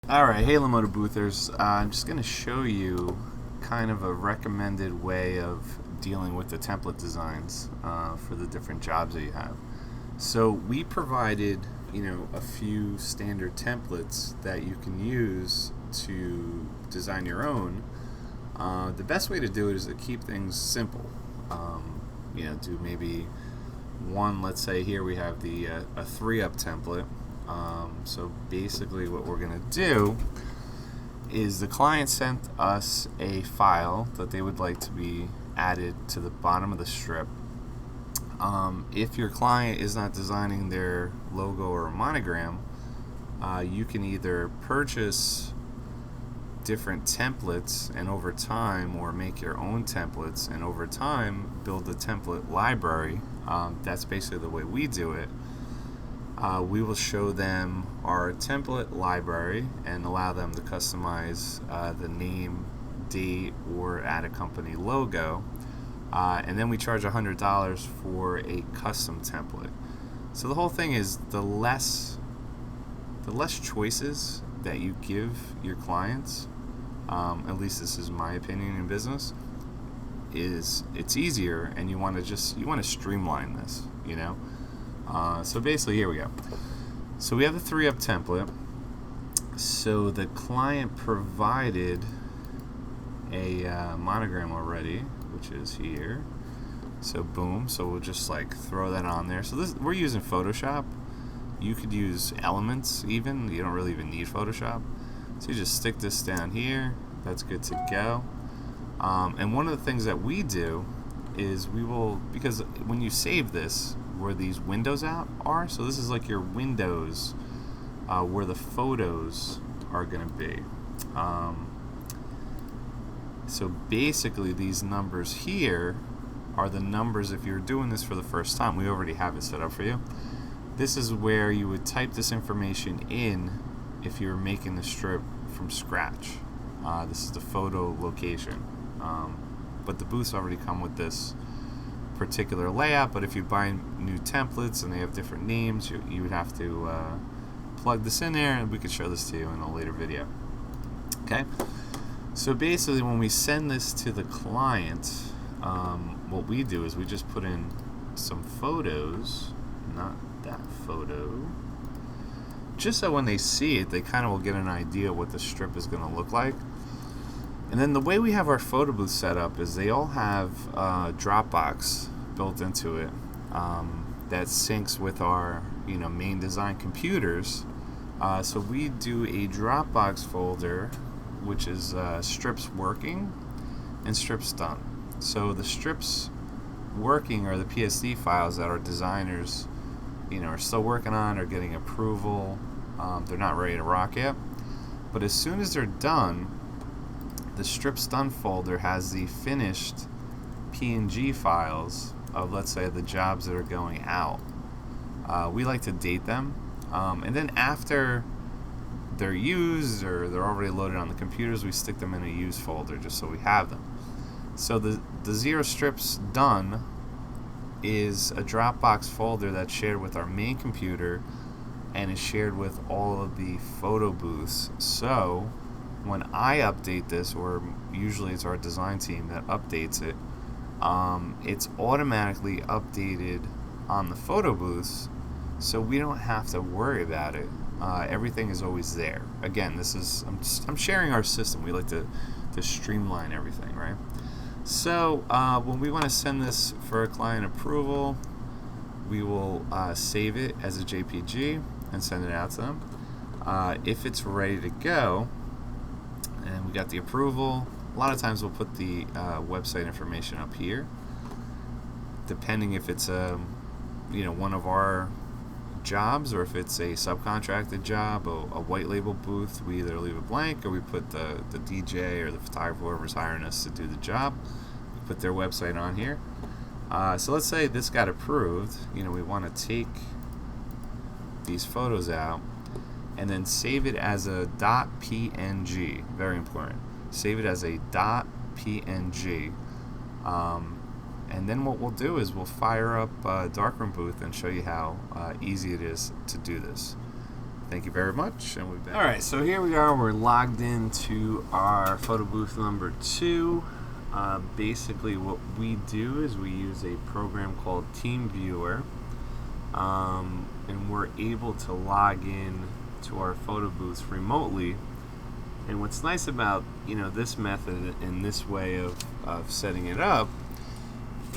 Alright, hey Lamoda Boothers. I'm just going to show you kind of a recommended way of dealing with the template designs for the different jobs that you have. So we provided, a few standard templates that you can use to design your own. The best way to do it is to keep things simple. Do maybe one, let's say here we have the a 3-up template. So basically what we're going to do is the client sent us a file that they would like to be added to the bottom of the strip. If your client is not designing their logo or monogram, you can either purchase different templates and over time, or make your own templates and over time build a template library. That's basically the way we do it. We will show them our template library and allow them to customize the name, date, or add a company logo. And then we charge $100 for a custom template. So the whole thing is the less choices that you give your clients, at least this is my opinion in business, is it's easier, and you want to streamline this, So basically, here we go. So we have the 3-up template. So the client provided a monogram already, which is here. So boom. So we'll just throw that on there. So we're using Photoshop. You could use Elements even. You don't really even need Photoshop. So you just stick this down here. That's good to go. And one of the things that we do is because when you save this, where these windows are, so this is like your windows where the photos are going to be. So basically these numbers here are the numbers if you're doing this for the first time. We already have it set up for you. This is where you would type this information in if you're making the strip from scratch. This is the photo location. But the booths already come with this particular layout, but if you buy new templates and they have different names, you would have to plug this in there, and we could show this to you in a later video. Okay, so basically when we send this to the client, what we do is we just put in some photos, not that photo, just so when they see it, they kind of will get an idea what the strip is going to look like. And then the way we have our photo booth set up is they all have Dropbox built into it that syncs with our main design computers. So we do a Dropbox folder, which is strips working and strips done. So the strips working are the PSD files that our designers are still working on or getting approval. They're not ready to rock yet. But as soon as they're done, the strips done folder has the finished PNG files of, let's say, the jobs that are going out. We like to date them, and then after they're used or they're already loaded on the computers, we stick them in a used folder just so we have them. So the 0 strips done is a Dropbox folder that's shared with our main computer and is shared with all of the photo booths. So when I update this, or usually it's our design team that updates it, it's automatically updated on the photo booths, so we don't have to worry about it. Everything is always there. Again, I'm sharing our system. We like to streamline everything, right? So when we want to send this for a client approval, we will save it as a JPG and send it out to them. If it's ready to go, and we got the approval, a lot of times we'll put the website information up here, depending if it's one of our jobs or if it's a subcontracted job, a white label booth. We either leave it blank or we put the DJ or the photographer, whoever's hiring us to do the job, we put their website on here. So let's say this got approved. We want to take these photos out and then save it as a .png. Very important. Save it as a .png. And then what we'll do is we'll fire up Darkroom booth and show you how easy it is to do this. Thank you very much, and we'll be back. All right, so here we are. We're logged into our photo booth number 2. Basically, what we do is we use a program called TeamViewer, and we're able to log in to our photo booths remotely. And what's nice about this method and this way of setting it up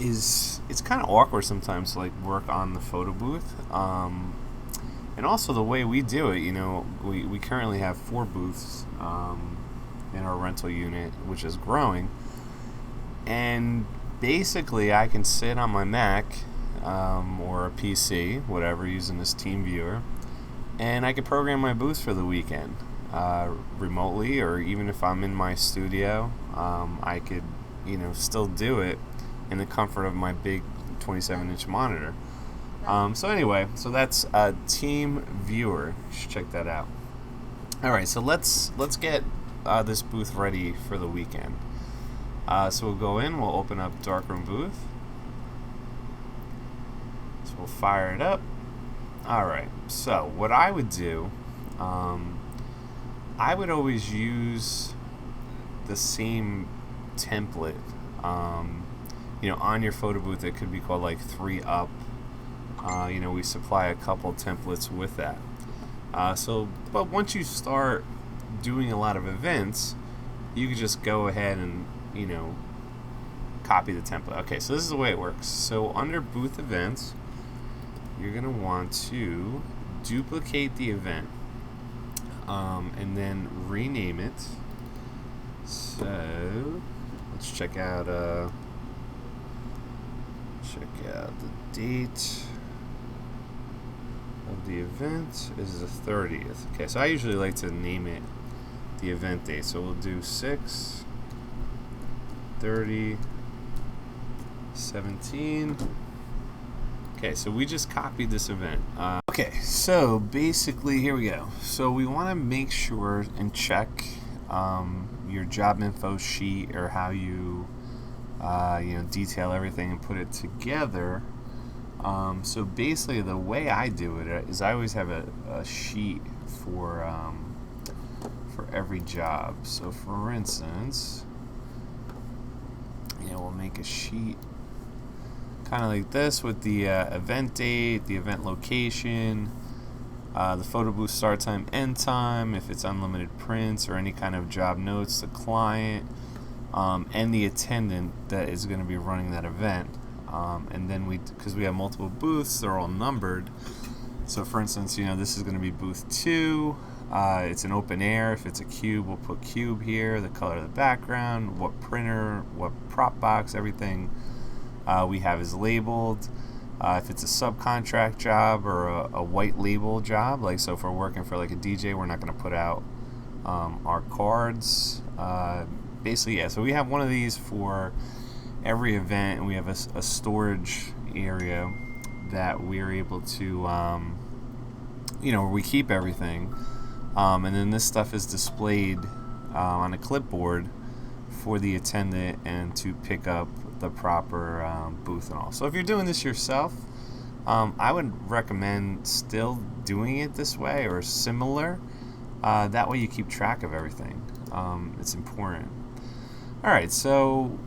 is it's kind of awkward sometimes to work on the photo booth. And also the way we do it, we currently have 4 booths in our rental unit, which is growing. And basically I can sit on my Mac or a PC, whatever, using this TeamViewer, and I can program my booths for the weekend remotely, or even if I'm in my studio, I could still do it in the comfort of my big 27-inch monitor. So anyway, so that's TeamViewer. You should check that out. All right, so let's get this booth ready for the weekend. So we'll go in, we'll open up Darkroom booth. So we'll fire it up. All right, so what I would do, I would always use the same template. On your photo booth, it could be called 3up. We supply a couple templates with that. But once you start doing a lot of events, you can just go ahead and copy the template. Okay, so this is the way it works. So under booth events, you're going to want to duplicate the event and then rename it. So let's check out the date of the event is the 30th. Okay, so I usually like to name it the event date. So we'll do 6/30/17. Okay, so we just copied this event. Okay, so basically here we go. So we want to make sure and check your job info sheet, or how you detail everything and put it together. So basically the way I do it is I always have a sheet for every job. So for instance, we'll make a sheet kind of like this with the event date, the event location, the photo booth start time, end time, if it's unlimited prints or any kind of job notes, the client, and the attendant that is going to be running that event. And then because we have multiple booths, they're all numbered. So for instance, this is going to be booth 2. It's an open air. If it's a cube, we'll put cube here, the color of the background, what printer, what prop box, everything we have is labeled. If it's a subcontract job or a white label job, so if we're working for a DJ, we're not going to put out our cards. Basically, yeah, so we have one of these for every event, and we have a storage area that we're able to, where we keep everything. And then this stuff is displayed on a clipboard for the attendant and to pick up the proper booth and all. So if you're doing this yourself, I would recommend still doing it this way or similar. That way you keep track of everything. It's important. All right, so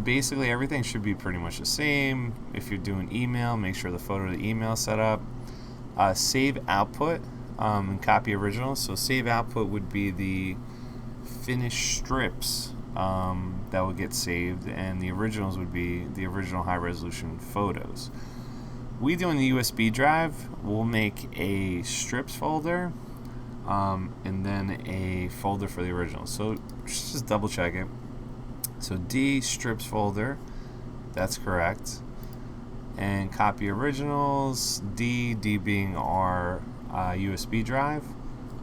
basically everything should be pretty much the same. If you're doing email, make sure the photo of the email is set up. Save output and copy original. So save output would be the finished strips that will get saved, and the originals would be the original high resolution photos. We do in the USB drive, we'll make a strips folder and then a folder for the original. So just double check it. So D strips folder, that's correct. And copy originals, D being our USB drive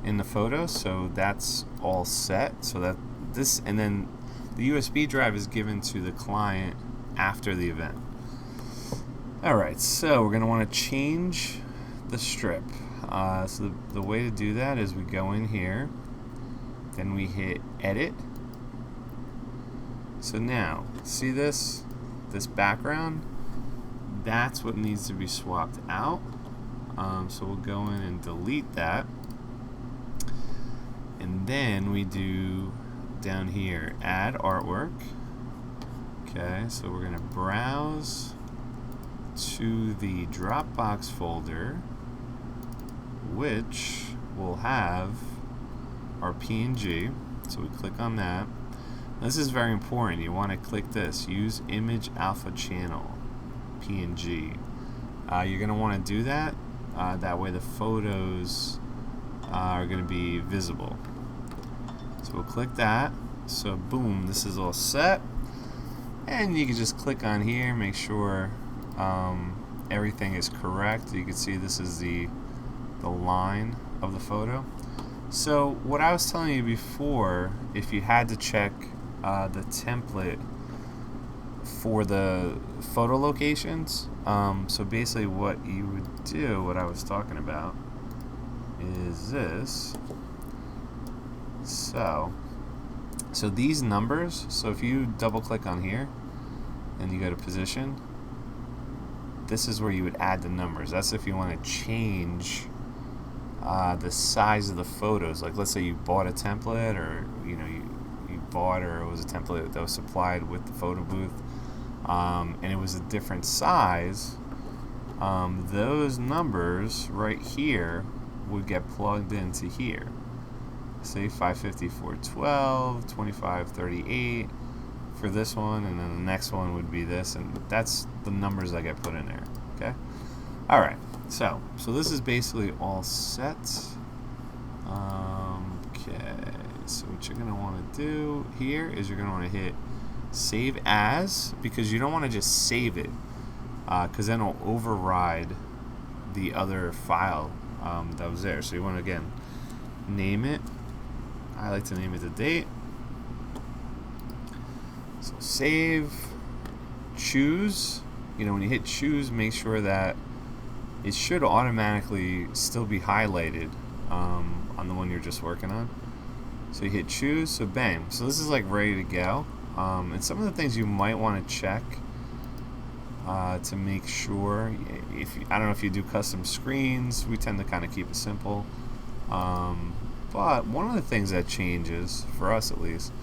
in the photos. So that's all set. So that this, and then the USB drive is given to the client after the event. Alright, so we're going to want to change the strip. So the way to do that is we go in here, then we hit edit. So now, see this background? That's what needs to be swapped out. So we'll go in and delete that. And then we do down here, add artwork. Okay, so we're gonna browse to the Dropbox folder, which will have our PNG. So we click on that. This is very important. You want to click this, use image alpha channel, PNG. You're going to want to do that. That way the photos are going to be visible. So we'll click that. So boom, this is all set. And you can just click on here, make sure everything is correct. You can see this is the line of the photo. So what I was telling you before, if you had to check the template for the photo locations, so basically what you would do, what I was talking about, is this. So these numbers, so if you double click on here and you go to position, this is where you would add the numbers. That's if you want to change the size of the photos. Like let's say you bought a template, or you bought, or it was a template that was supplied with the photo booth, and it was a different size. Those numbers right here would get plugged into here. Say 550, 412, 25, 38 for this one, and then the next one would be this, and that's the numbers that get put in there. Okay. All right. So this is basically all set. Okay. So what you're gonna want to do here is you're gonna want to hit save as, because you don't want to just save it, because then it'll override the other file that was there. So you want to again name it. I like to name it the date. So save, choose. When you hit choose, make sure that it should automatically still be highlighted on the one you're just working on. So you hit choose, so bang. So this is like ready to go. And some of the things you might want to check to make sure, I don't know if you do custom screens, we tend to kind of keep it simple. But one of the things that changes, for us at least,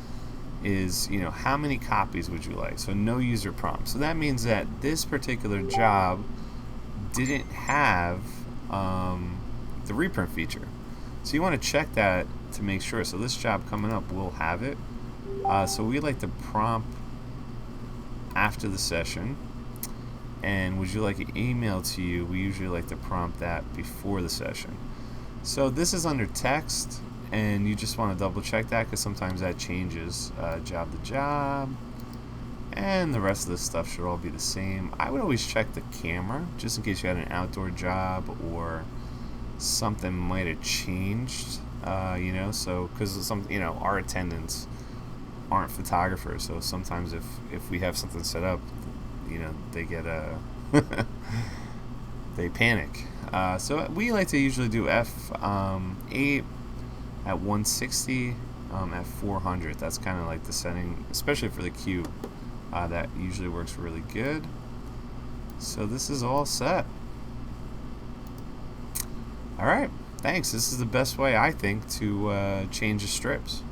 is how many copies would you like? So no user prompt. So that means that this particular job didn't have the reprint feature. So you want to check that to make sure. So this job coming up will have it. So we like to prompt after the session. And would you like an email to you? We usually like to prompt that before the session. So this is under text, and you just want to double check that because sometimes that changes job to job, and the rest of this stuff should all be the same. I would always check the camera just in case you had an outdoor job or something might have changed, so because our attendants aren't photographers, so sometimes if we have something set up, they get they panic. So we like to usually do f8 at 160, at 400. That's kind of like the setting, especially for the cube. That usually works really good. So this is all set. All right, thanks. This is the best way, I think, to change the strips.